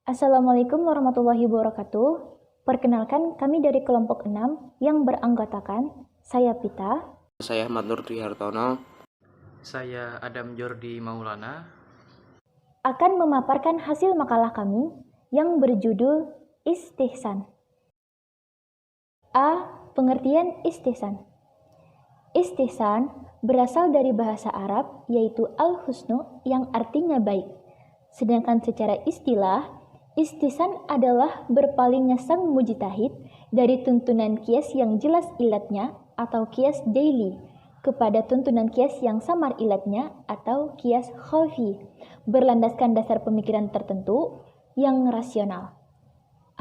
Assalamualaikum warahmatullahi wabarakatuh. Perkenalkan, kami dari kelompok 6 yang beranggotakan saya Pita, Saya Ahmad Nurdi Hartono. Saya Adam Jordi Maulana akan memaparkan hasil makalah kami yang berjudul Istihsan. A. Pengertian istihsan. Istihsan berasal dari bahasa Arab yaitu al-husnu yang artinya baik. Sedangkan secara istilah, istihsan adalah berpalingnya sang mujtahid dari tuntunan qiyas yang jelas ilatnya atau qiyas daily kepada tuntunan qiyas yang samar ilatnya atau qiyas khafi, berlandaskan dasar pemikiran tertentu yang rasional.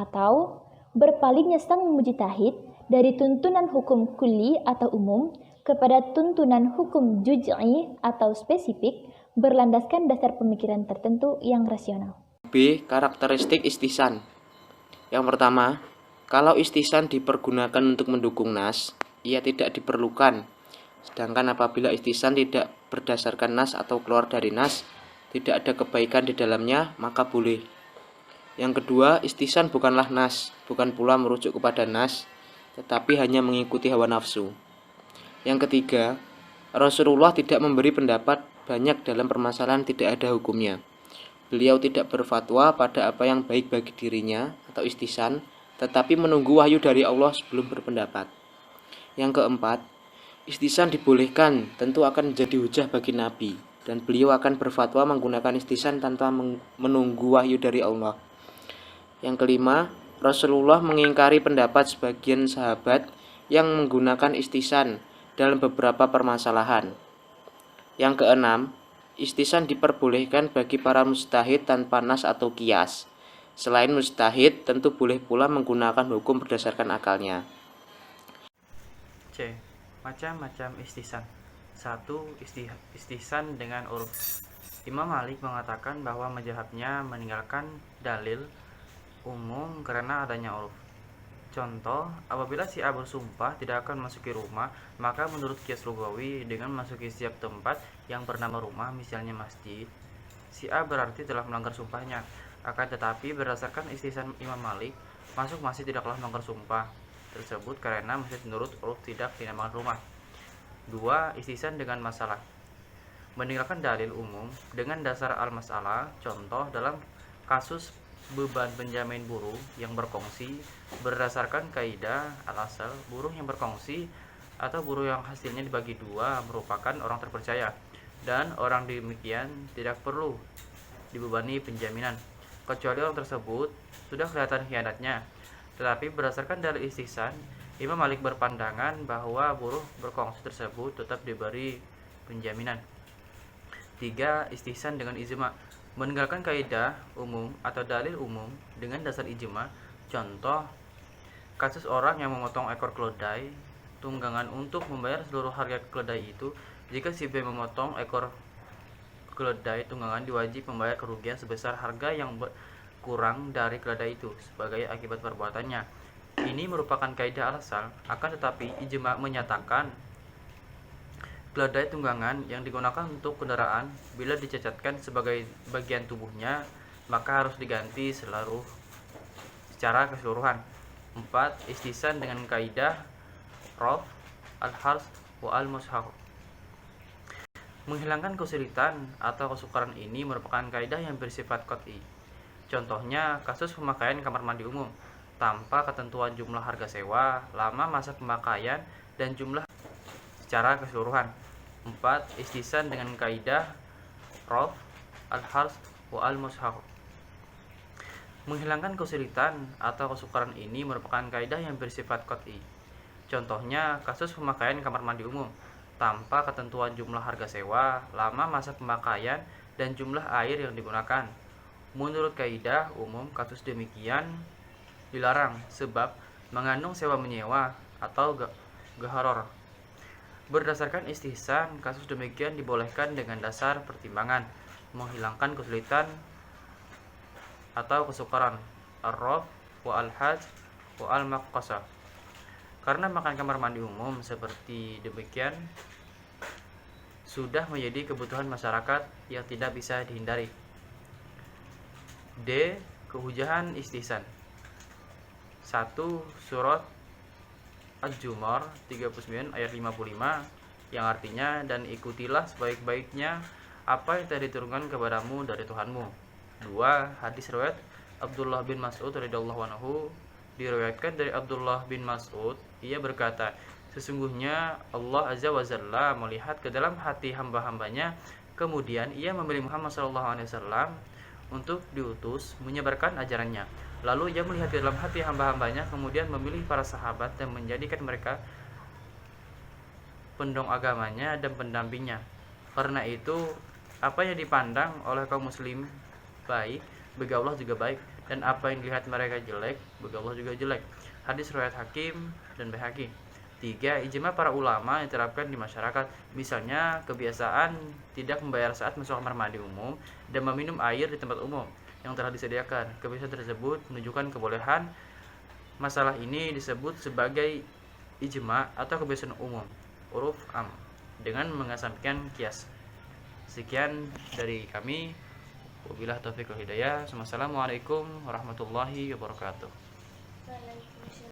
Atau berpalingnya sang mujtahid dari tuntunan hukum kulli atau umum kepada tuntunan hukum juz'i atau spesifik berlandaskan dasar pemikiran tertentu yang rasional. B. Karakteristik istihsan. Yang pertama, kalau istihsan dipergunakan untuk mendukung nas, ia tidak diperlukan. Sedangkan apabila istihsan tidak berdasarkan nas atau keluar dari nas, tidak ada kebaikan di dalamnya, maka boleh. Yang kedua, istihsan bukanlah nas, bukan pula merujuk kepada nas, tetapi hanya mengikuti hawa nafsu. Yang ketiga, Rasulullah tidak memberi pendapat banyak dalam permasalahan tidak ada hukumnya. Beliau tidak berfatwa pada apa yang baik bagi dirinya atau istihsan, tetapi menunggu wahyu dari Allah sebelum berpendapat. Yang keempat, istihsan dibolehkan, tentu akan menjadi hujah bagi Nabi, dan beliau akan berfatwa menggunakan istihsan tanpa menunggu wahyu dari Allah. Yang kelima, Rasulullah mengingkari pendapat sebagian sahabat yang menggunakan istihsan dalam beberapa permasalahan. Yang keenam, istihsan diperbolehkan bagi para mujtahid tanpa nas atau qiyas. Selain mujtahid, tentu boleh pula menggunakan hukum berdasarkan akalnya. C. Macam-macam istihsan. 1. Istihsan dengan uruf. Imam Malik mengatakan bahwa mazhabnya meninggalkan dalil umum karena adanya uruf. Contoh, apabila si A bersumpah tidak akan masuki rumah, maka menurut qiyas lugawi dengan masuki setiap tempat yang bernama rumah, misalnya masjid, si A berarti telah melanggar sumpahnya. Akan tetapi berdasarkan istihsan Imam Malik, masuk masjid tidaklah melanggar sumpah tersebut karena masjid menurut uruf tidak dinamakan rumah. 2. Istihsan dengan masalah. Meninggalkan dalil umum dengan dasar al-masalah. Contoh, dalam kasus beban penjamin buruh yang berkongsi berdasarkan kaidah al-asal, buruh yang berkongsi atau buruh yang hasilnya dibagi dua merupakan orang terpercaya dan orang demikian tidak perlu dibebani penjaminan kecuali orang tersebut sudah kelihatan khianatnya. Tetapi berdasarkan dalil istihsan, Imam Malik berpandangan bahwa buruh berkongsi tersebut tetap diberi penjaminan. 3. Istihsan dengan ijma. Meninggalkan kaidah umum atau dalil umum dengan dasar ijma. Contoh, kasus orang yang memotong ekor keledai tunggangan untuk membayar seluruh harga keledai itu. Jika si B memotong ekor keledai tunggangan, diwajib membayar kerugian sebesar harga yang kurang dari keledai itu sebagai akibat perbuatannya. Ini merupakan kaidah al-asal, akan tetapi ijma menyatakan keledai tunggangan yang digunakan untuk kendaraan bila dicacatkan sebagai bagian tubuhnya, maka harus diganti secara keseluruhan. 4. Istihsan dengan kaidah raf, al-hars, wa al-mushaf. Menghilangkan kesulitan atau kesukaran ini merupakan kaidah yang bersifat qat'i. Contohnya, kasus pemakaian kamar mandi umum tanpa ketentuan jumlah harga sewa, lama masa pemakaian, dan jumlah secara keseluruhan. 4. Istihsan dengan kaidah raf, al-hars, wa al-mushaf. Menghilangkan kesulitan atau kesukaran ini merupakan kaidah yang bersifat qat'i. Contohnya, kasus pemakaian kamar mandi umum tanpa ketentuan jumlah harga sewa, lama masa pemakaian, dan jumlah air yang digunakan. Menurut kaidah umum, kasus demikian dilarang sebab mengandung sewa menyewa atau gharar. Berdasarkan istihsan, kasus demikian dibolehkan dengan dasar pertimbangan menghilangkan kesulitan atau kesukaran, ar-raf wa al-haj wa al-maqasa. Karena makan kamar mandi umum seperti demikian sudah menjadi kebutuhan masyarakat yang tidak bisa dihindari. D. Kehujahan istihsan. 1. Surat Al-Jumar 39 ayat 55 yang artinya, dan ikutilah sebaik-baiknya apa yang telah diturunkan kepadamu dari Tuhanmu. 2. Hadis riwayat Abdullah bin Mas'ud radhiyallahu anhu, diriwayatkan dari Abdullah bin Mas'ud, ia berkata, sesungguhnya Allah Azza wa Jalla melihat ke dalam hati hamba-hambanya, kemudian ia memilih Muhammad SAW untuk diutus menyebarkan ajarannya. Lalu ia melihat ke dalam hati hamba-hambanya, kemudian memilih para sahabat dan menjadikan mereka pendong agamanya dan pendampingnya. Karena itu, apa yang dipandang oleh kaum muslim baik, bagi Allah juga baik, dan apa yang dilihat mereka jelek, bagi Allah juga jelek. Hadis riwayat Hakim dan Baihaqi. 3. Ijma para ulama yang diterapkan di masyarakat. Misalnya, kebiasaan tidak membayar saat masuk kamar mandi umum dan meminum air di tempat umum yang telah disediakan. Kebiasaan tersebut menunjukkan kebolehan. Masalah ini disebut sebagai ijma atau kebiasaan umum, uruf am, dengan mengesampingkan kias. Sekian dari kami. Wabillahi taufiq wal hidayah. Wassalamualaikum warahmatullahi wabarakatuh. Waalaikumsalam.